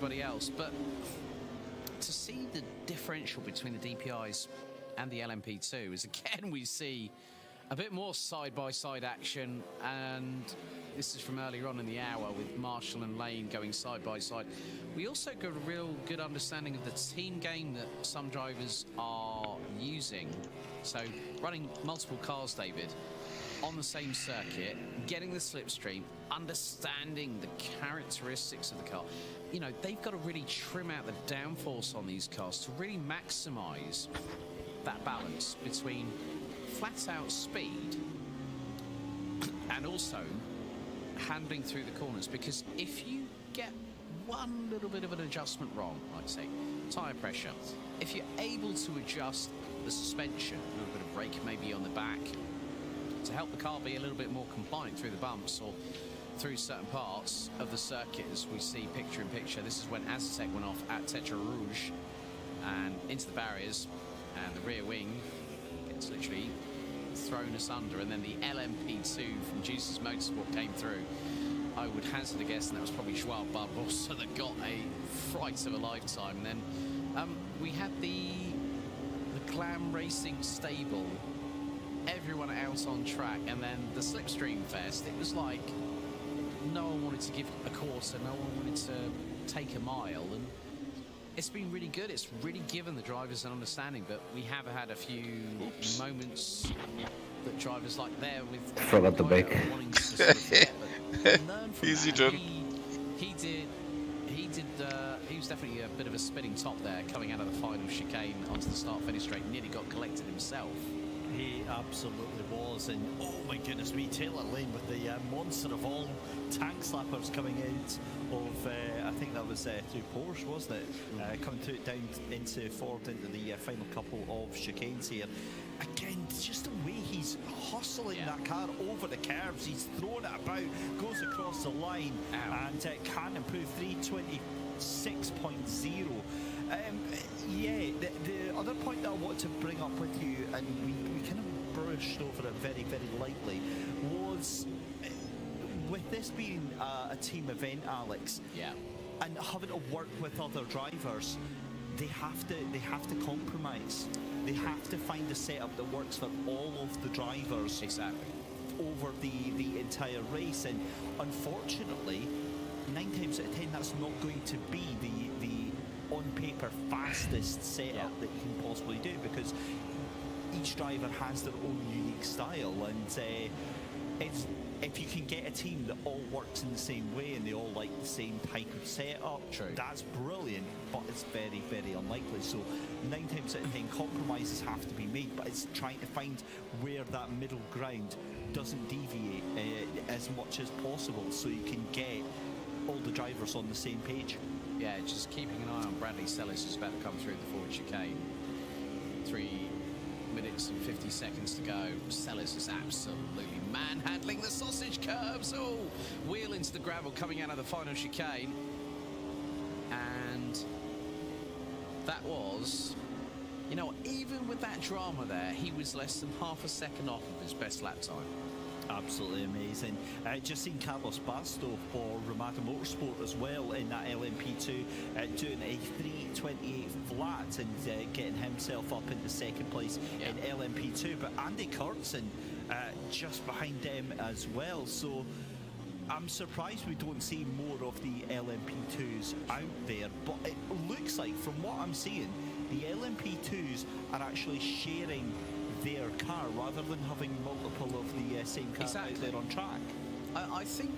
everybody else. But to see the differential between the DPIs and the LMP2 is, again, we see a bit more side-by-side action, and this is from earlier on in the hour with Marshall and Lane going side-by-side. We also got a real good understanding of the team game that some drivers are using. So running multiple cars, David, on the same circuit, getting the slipstream, understanding the characteristics of the car. You know, they've got to really trim out the downforce on these cars to really maximize that balance between flat-out speed and also handling through the corners. Because if you get one little bit of an adjustment wrong, like say tire pressure, if you're able to adjust the suspension, a little bit of brake maybe on the back to help the car be a little bit more compliant through the bumps or through certain parts of the circuit, as we see picture in picture. This is when Aztec went off at Tetra Rouge and into the barriers, and the rear wing gets literally thrown asunder, and then the LMP2 from Deuces Motorsport came through. I would hazard a guess, and that was probably Schwab Barbosa that got a fright of a lifetime. And then we had the Glam Racing stable, everyone out on track, and then the Slipstream Fest. It was like no one wanted to give a quarter, no one wanted to take a mile, and it's been really good. It's really given the drivers an understanding, but we have had a few moments that drivers like there with forgot the brake. Wanting to sort of forget, but learn from Easy that. done. He was definitely a bit of a spinning top there coming out of the final chicane onto the start-finish straight. Nearly got collected himself. He absolutely was, and oh my goodness me, Taylor Lane with the monster of all tank slappers coming out of, I think that was through Porsche, wasn't it? Coming through down into forward into the final couple of chicanes here. Again, just the way he's hustling that car over the curves, he's throwing it about, goes across the line, and can improve 326.0. Yeah, the other point that I want to bring up with you, and we kind of brushed over it very, very lightly, was with this being a team event, Alex, and having to work with other drivers, they have to compromise. They have to find a setup that works for all of the drivers over the entire race, and unfortunately 9 times out of 10 that's not going to be the on paper fastest setup that you can possibly do, because each driver has their own unique style, and it's, if you can get a team that all works in the same way and they all like the same type of setup, that's brilliant, but it's very, very unlikely. So 9 times out of 10 compromises have to be made, but it's trying to find where that middle ground doesn't deviate as much as possible, so you can get all the drivers on the same page. Yeah, just keeping an eye on Bradley Sellis, who's about to come through the forward chicane. 3 minutes and 50 seconds to go. Sellis is absolutely manhandling the sausage curbs. Oh, wheel into the gravel coming out of the final chicane. And that was, you know, even with that drama there, he was less than half a second off of his best lap time. Absolutely amazing. Just seen Carlos Basto for Ramada Motorsport as well in that LMP2, doing a 3:28 flat and getting himself up into second place in LMP2. But Andy Kurtzen just behind them as well. So I'm surprised we don't see more of the LMP2s out there. But it looks like, from what I'm seeing, the LMP2s are actually sharing their car rather than having multiple of the same car out there on track. I think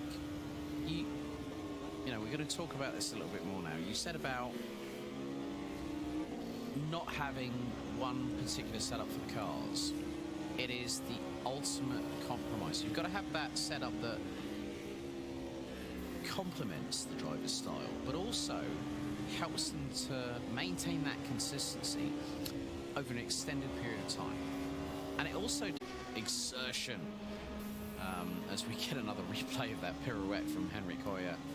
you know, we're going to talk about this a little bit more now. You said about not having one particular setup for the cars. It is the ultimate compromise. You've got to have that setup that complements the driver's style, but also helps them to maintain that consistency over an extended period of time. And it also exertion, as we get another replay of that pirouette from Henrik Hoyer from